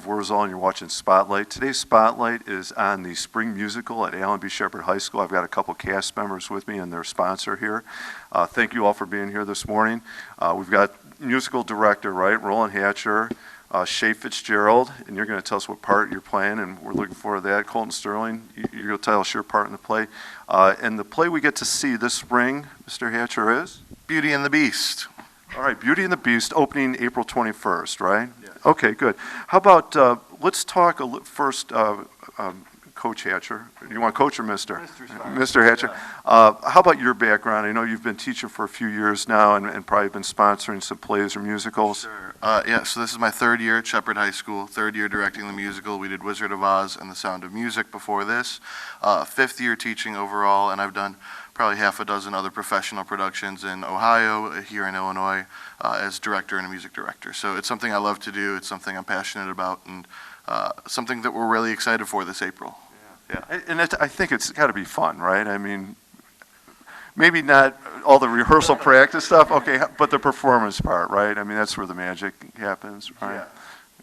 Wurzel and you're watching Spotlight. Today's Spotlight is on the spring musical at Allen B. Shepard High School. I've got a couple cast members with me and their sponsor here. Thank you all for being here this morning. We've got musical director, right, Roland Hatcher, Shay Fitzgerald, and you're going to tell us what part you're playing, and we're looking forward to that. Colton Sterling, you're going to tell us your part in the play. And the play we get to see this spring, Mr. Hatcher, is? Beauty and the Beast. All right, Beauty and the Beast, opening April 21st, right? Yes. Okay, good. How about, let's talk first, Coach Hatcher. Do you want Coach or Mr.? Mr. Hatcher. Yeah. How about your background? I know you've been teaching for a few years now and probably been sponsoring some plays or musicals. Sure. Yeah, so this is my third year at Shepard High School, third year directing the musical. We did Wizard of Oz and The Sound of Music before this. Fifth year teaching overall, and I've done probably half a dozen other professional productions in Ohio, here in Illinois, as director and a music director. So it's something I love to do. It's something I'm passionate about, and something that we're really excited for this April. Yeah, and I think it's got to be fun, right? I mean, maybe not all the rehearsal practice stuff, okay, but the performance part, right? I mean, that's where the magic happens, right?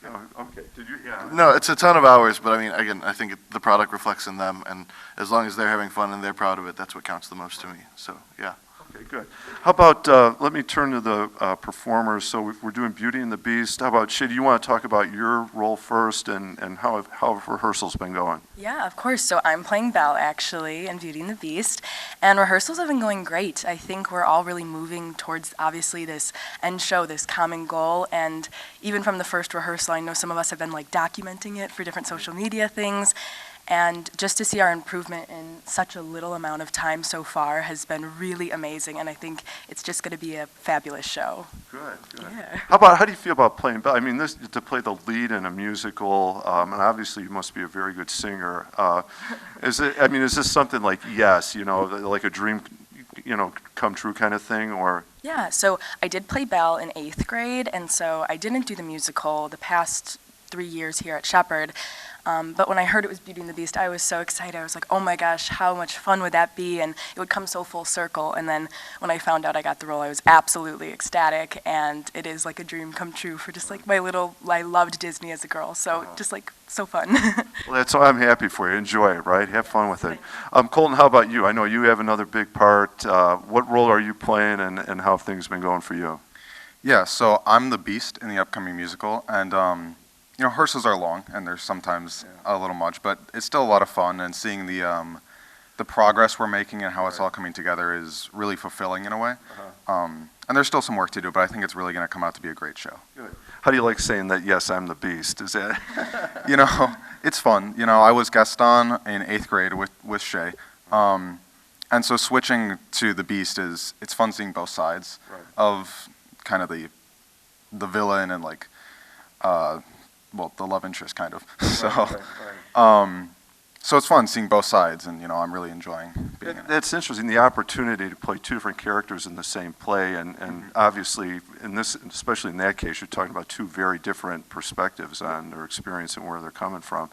Yeah. Okay. Did you? Yeah. No, it's a ton of hours, but I mean, again, I think the product reflects in them, and as long as they're having fun and they're proud of it, that's what counts the most to me. So, yeah. Okay, good. How about, let me turn to the performers. So we're doing Beauty and the Beast. How about, Shay, do you want to talk about your role first and how have rehearsals been going? Yeah, of course. So I'm playing Belle, actually, in Beauty and the Beast, and rehearsals have been going great. I think we're all really moving towards, obviously, this end show, this common goal, and even from the first rehearsal, I know some of us have been, like, documenting it for different social media things. And just to see our improvement in such a little amount of time so far has been really amazing, and I think it's just going to be a fabulous show. Good, good. Yeah. How do you feel about playing Belle? I mean, to play the lead in a musical, and obviously you must be a very good singer. Is this something like, yes, like a dream, come true kind of thing, or? Yeah, so I did play Belle in 8th grade, and so I didn't do the musical the past 3 years here at Shepard. But when I heard it was Beauty and the Beast, I was so excited. I was like, oh my gosh, how much fun would that be? And it would come so full circle. And then when I found out I got the role, I was absolutely ecstatic. And it is like a dream come true for just like I loved Disney as a girl. So just like so fun. Well, that's all. I'm happy for you. Enjoy it, right? Have fun with it. Colton, how about you? I know you have another big part. What role are you playing and how have things been going for you? Yeah, so I'm the Beast in the upcoming musical. And rehearsals are long, and there's sometimes a little much, but it's still a lot of fun, and seeing the progress we're making and how it's all coming together is really fulfilling in a way. And there's still some work to do, but I think it's really going to come out to be a great show. Good. How do you like saying that, yes, I'm the Beast? Is that? It's fun. I was Gaston in 8th grade with Shay. And so switching to the Beast it's fun seeing both sides of kind of the villain and like, the love interest kind of. So it's fun seeing both sides, and I'm really enjoying being in it. That's interesting, the opportunity to play two different characters in the same play, and obviously in this, especially in that case, you're talking about two very different perspectives on their experience and where they're coming from.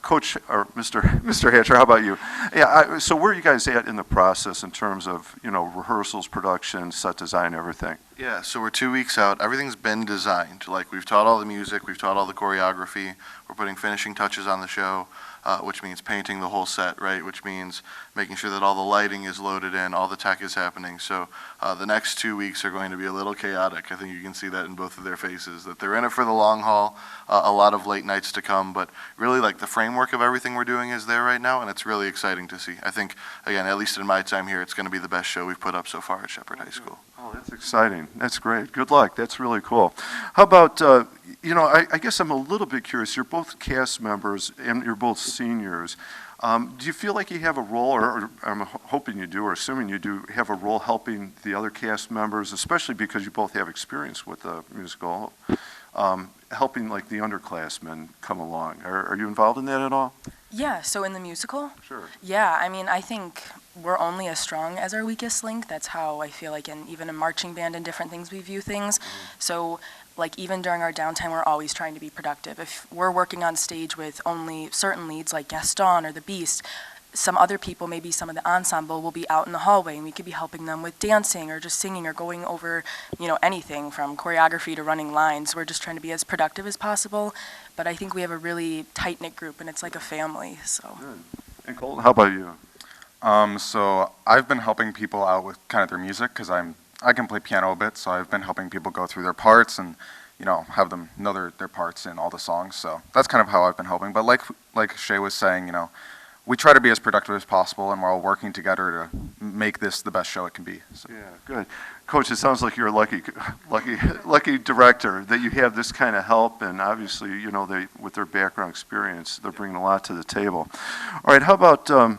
Coach or Mr. Hatcher, how about you? Yeah, so where are you guys at in the process in terms of rehearsals, production, set design, everything? Yeah, so we're 2 weeks out. Everything's been designed. Like, we've taught all the music, we've taught all the choreography, we're putting finishing touches on the show, which means painting the whole set, right? Which means making sure that all the lighting is loaded in, all the tech is happening. So the next 2 weeks are going to be a little chaotic. I think you can see that in both of their faces, that they're in it for the long haul, a lot of late nights to come, but really like the framework of everything we're doing is there right now, and it's really exciting to see. I think, again, at least in my time here, it's going to be the best show we've put up so far at Shepard High School. Oh, that's exciting. That's great. Good luck. That's really cool. How about, I guess I'm a little bit curious. You're both cast members and you're both seniors. Do you feel like you have a role, or I'm hoping you do, or assuming you do, have a role helping the other cast members, especially because you both have experience with the musical, helping like the underclassmen come along? Are you involved in that at all? Yeah, so in the musical? Sure. Yeah, I mean, I think we're only as strong as our weakest link. That's how I feel like even in marching band and different things we view things. So like even during our downtime, we're always trying to be productive. If we're working on stage with only certain leads like Gaston or the Beast, some other people, maybe some of the ensemble, will be out in the hallway, and we could be helping them with dancing or just singing or going over, anything from choreography to running lines. We're just trying to be as productive as possible, but I think we have a really tight-knit group, and it's like a family, so. Good. And Colton, how about you? So I've been helping people out with kind of their music because I can play piano a bit, so I've been helping people go through their parts and have them know their parts in all the songs. So that's kind of how I've been helping. But like Shay was saying, we try to be as productive as possible, and we're all working together to make this the best show it can be. So. Yeah, good. Coach, it sounds like you're a lucky director that you have this kind of help, and obviously, they, with their background experience, they're bringing a lot to the table. All right, how about, I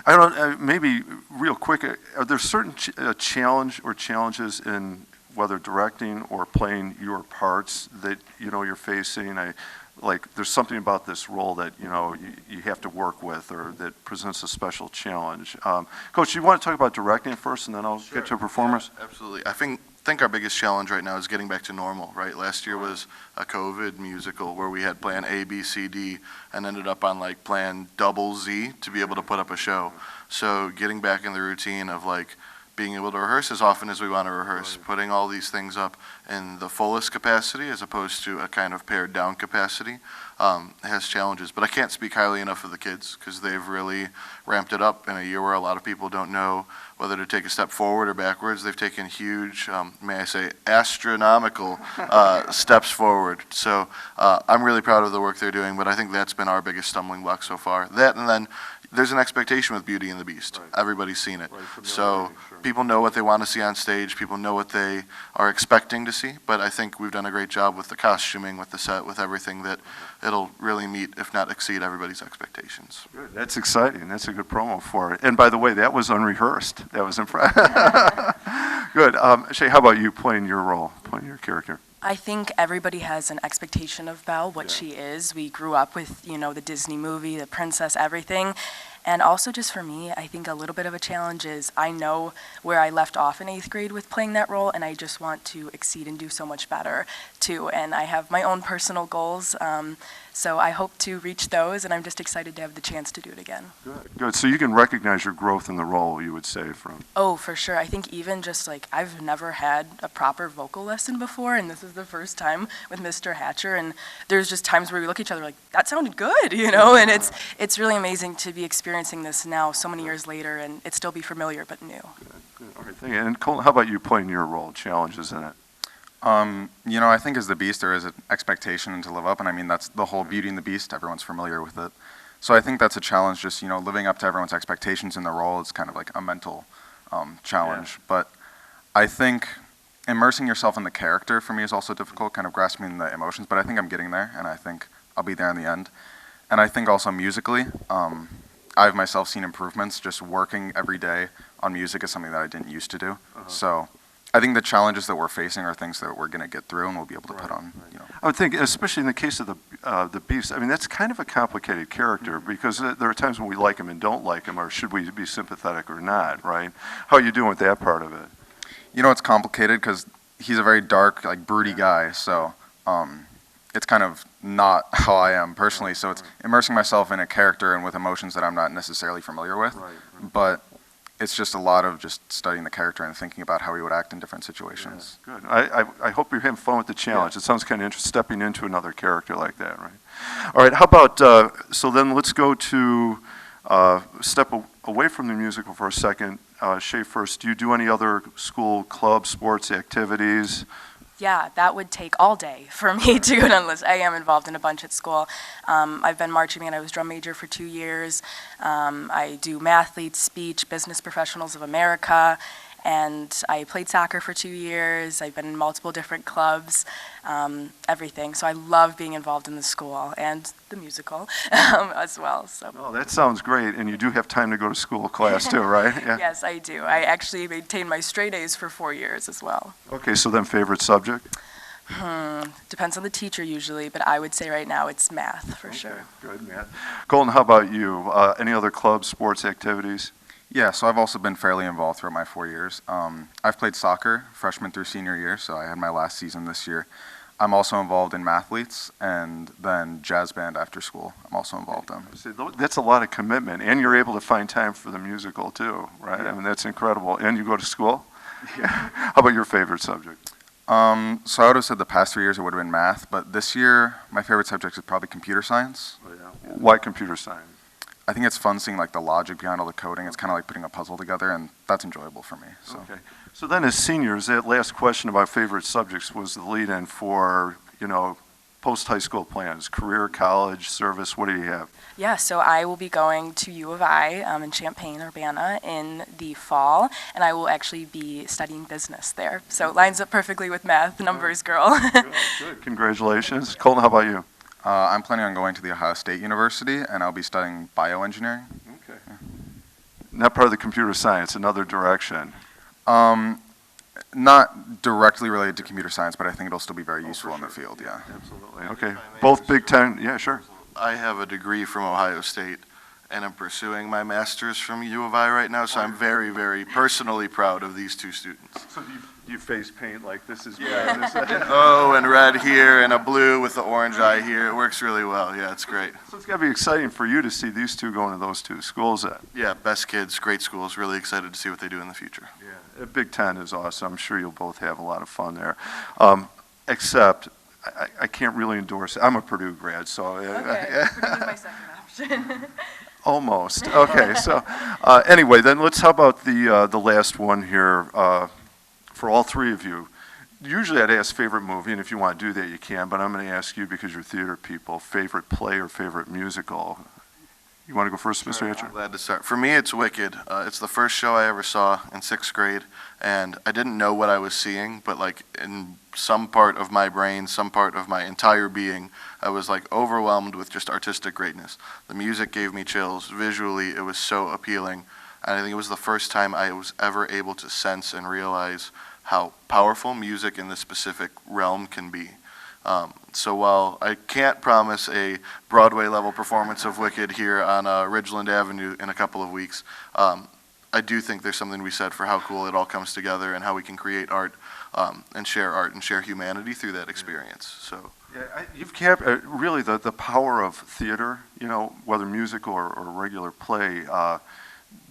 don't know, maybe real quick, are there certain challenges in whether directing or playing your parts that, you're facing? There's something about this role that, you have to work with or that presents a special challenge. Coach, you want to talk about directing first, and then I'll get to performers? Yeah, absolutely. I think our biggest challenge right now is getting back to normal, right? Last year was a COVID musical where we had plan A, B, C, D, and ended up on plan double Z to be able to put up a show. So getting back in the routine of being able to rehearse as often as we want to rehearse, putting all these things up in the fullest capacity as opposed to a kind of pared down capacity has challenges. But I can't speak highly enough of the kids because they've really ramped it up in a year where a lot of people don't know whether to take a step forward or backwards. They've taken huge, may I say, astronomical steps forward. So I'm really proud of the work they're doing, but I think that's been our biggest stumbling block so far. That, and then there's an expectation with Beauty and the Beast. Right. Everybody's seen it. Right, so sure. People know what they want to see on stage. People know what they are expecting to see. But I think we've done a great job with the costuming, with the set, with everything that it'll really meet, if not exceed, everybody's expectations. Good. That's exciting. That's a good promo for it. And by the way, that was unrehearsed. That was impressive. Good. Shay, how about you playing your role, playing your character? I think everybody has an expectation of Belle, what she is. We grew up with, the Disney movie, the princess, everything. And also just for me, I think a little bit of a challenge is I know where I left off in 8th grade with playing that role, and I just want to exceed and do so much better too. And I have my own personal goals, so I hope to reach those, and I'm just excited to have the chance to do it again. Good, good. So you can recognize your growth in the role, you would say, from... Oh, for sure. I think even just I've never had a proper vocal lesson before, and this is the first time with Mr. Hatcher, and there's just times where we look at each other like, that sounded good, and it's really amazing to be experiencing this now so many years later, and it still be familiar but new. Good, good. All right, thank you. And Colton, how about you playing your role, challenges in it? I think as the Beast there is an expectation to live up, and I mean that's the whole Beauty and the Beast, everyone's familiar with it. So I think that's a challenge, just, living up to everyone's expectations in the role is kind of like a mental challenge. Yeah. But I think immersing yourself in the character for me is also difficult, kind of grasping the emotions, but I think I'm getting there, and I think I'll be there in the end. And I think also musically, I've myself seen improvements. Just working every day on music is something that I didn't used to do. So I think the challenges that we're facing are things that we're going to get through and we'll be able to put on. I would think, especially in the case of the Beast, I mean, that's kind of a complicated character because there are times when we like him and don't like him, or should we be sympathetic or not, right? How are you doing with that part of it? It's complicated because he's a very dark, broody guy, so it's kind of not how I am personally. So it's immersing myself in a character and with emotions that I'm not necessarily familiar with, but it's just a lot of just studying the character and thinking about how he would act in different situations. Yeah, good. I hope you're having fun with the challenge. Yeah. It sounds kind of interesting, stepping into another character like that, right? All right, how about, so then let's go to step away from the musical for a second. Shay, first, do you do any other school club sports activities? Yeah, that would take all day for me to go down the list. I am involved in a bunch at school. I've been marching band. I was drum major for 2 years. I do Mathletes, Speech, Business Professionals of America, and I played soccer for 2 years. I've been in multiple different clubs, everything. So I love being involved in the school and the musical as well. So. Oh, that sounds great. And you do have time to go to school class too, right? Yeah. Yes, I do. I actually maintained my straight A's for 4 years as well. Okay, so then favorite subject? Depends on the teacher usually, but I would say right now it's math for sure. Good, math. Colton, how about you? Any other clubs, sports activities? Yeah, so I've also been fairly involved throughout my 4 years. I've played soccer freshman through senior year, so I had my last season this year. I'm also involved in Mathletes, and then jazz band after school I'm also involved in. See, that's a lot of commitment, and you're able to find time for the musical too, right? I mean, that's incredible. And you go to school? Yeah. How about your favorite subject? So I would have said the past 3 years it would have been math, but this year my favorite subject is probably computer science. Oh, yeah. Why computer science? I think it's fun seeing like the logic behind all the coding. It's kind of like putting a puzzle together, and that's enjoyable for me. So. Okay. So then as seniors, that last question about favorite subjects was the lead-in for, post-high school plans, career, college, service. What do you have? Yeah, so I will be going to U of I in Champaign-Urbana in the fall, and I will actually be studying business there. So it lines up perfectly with math, numbers girl. Good. Congratulations. Colton, how about you? I'm planning on going to the Ohio State University, and I'll be studying bioengineering. Okay. Not part of the computer science, another direction. Not directly related to computer science, but I think it'll still be very useful in the field, yeah. Absolutely. Okay. Both Big Ten. Yeah, sure. I have a degree from Ohio State, and I'm pursuing my master's from U of I right now, so I'm very, very personally proud of these two students. So do you face paint like this is red? This is Oh, and red here, and a blue with the orange eye here. It works really well. Yeah, it's great. So it's got to be exciting for you to see these two going to those two schools then. Yeah, best kids, great schools. Really excited to see what they do in the future. Yeah. Big Ten is awesome. I'm sure you'll both have a lot of fun there. Except I can't really endorse it. I'm a Purdue grad, so. Okay, Purdue is my second option. Almost. Okay. So anyway, then how about the last one here for all three of you. Usually I'd ask favorite movie, and if you want to do that, you can, but I'm going to ask you because you're theater people, favorite play or favorite musical. You want to go first, Mr. Hatcher? I'm glad to start. For me, it's Wicked. It's the first show I ever saw in 6th grade, and I didn't know what I was seeing, but like in some part of my brain, some part of my entire being, I was like overwhelmed with just artistic greatness. The music gave me chills. Visually, it was so appealing, and I think it was the first time I was ever able to sense and realize how powerful music in this specific realm can be. So while I can't promise a Broadway-level performance of Wicked here on Ridgeland Avenue in a couple of weeks, I do think there's something to be said for how cool it all comes together and how we can create art and share humanity through that experience. So. Yeah, you've kept really the power of theater, whether musical or regular play,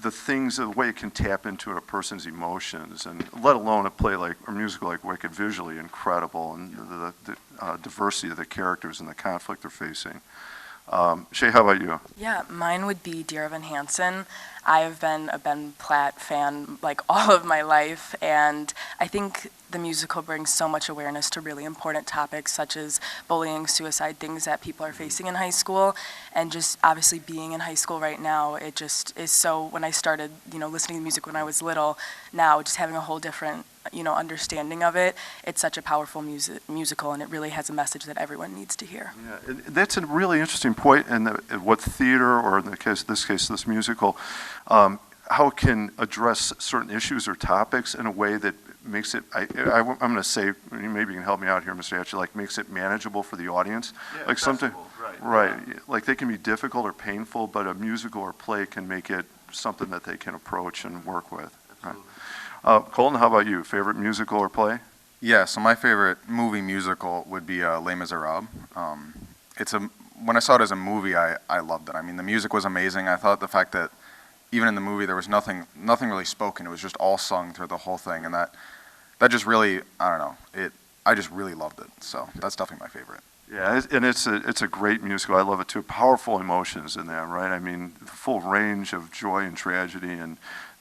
the way it can tap into a person's emotions, and let alone a play like a musical like Wicked, visually incredible, and the diversity of the characters and the conflict they're facing. Shay, how about you? Yeah, mine would be Dear Evan Hansen. I have been a Ben Platt fan like all of my life, and I think the musical brings so much awareness to really important topics such as bullying, suicide, things that people are facing in high school, and just obviously being in high school right now, it just is so, when I started, listening to music when I was little, now just having a whole different, understanding of it, it's such a powerful musical, and it really has a message that everyone needs to hear. Yeah, that's a really interesting point in what theater, or in this case, this musical, how it can address certain issues or topics in a way that makes it, I'm going to say, maybe you can help me out here, Mr. Hatcher, like makes it manageable for the audience. Yeah, like something, right. Like they can be difficult or painful, but a musical or play can make it something that they can approach and work with. Absolutely. Right. Colton, how about you? Favorite musical or play? Yeah, so my favorite movie musical would be Les Miserables. When I saw it as a movie, I loved it. I mean, the music was amazing. I thought the fact that even in the movie there was nothing really spoken. It was just all sung through the whole thing, and that just really, I don't know, I just really loved it. So that's definitely my favorite. Yeah, and it's a great musical. I love it too. Powerful emotions in that, right? I mean, the full range of joy and tragedy, and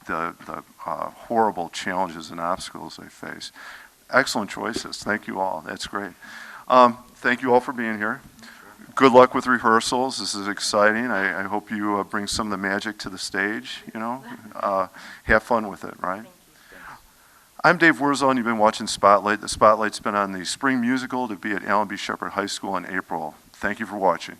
the horrible challenges and obstacles they face. Excellent choices. Thank you all. That's great. Thank you all for being here. Good luck with rehearsals. This is exciting. I hope you bring some of the magic to the stage, have fun with it, right? I'm Dave Wurzel, and you've been watching Spotlight. The Spotlight's been on the spring musical to be at Allen B. Shepard High School in April. Thank you for watching.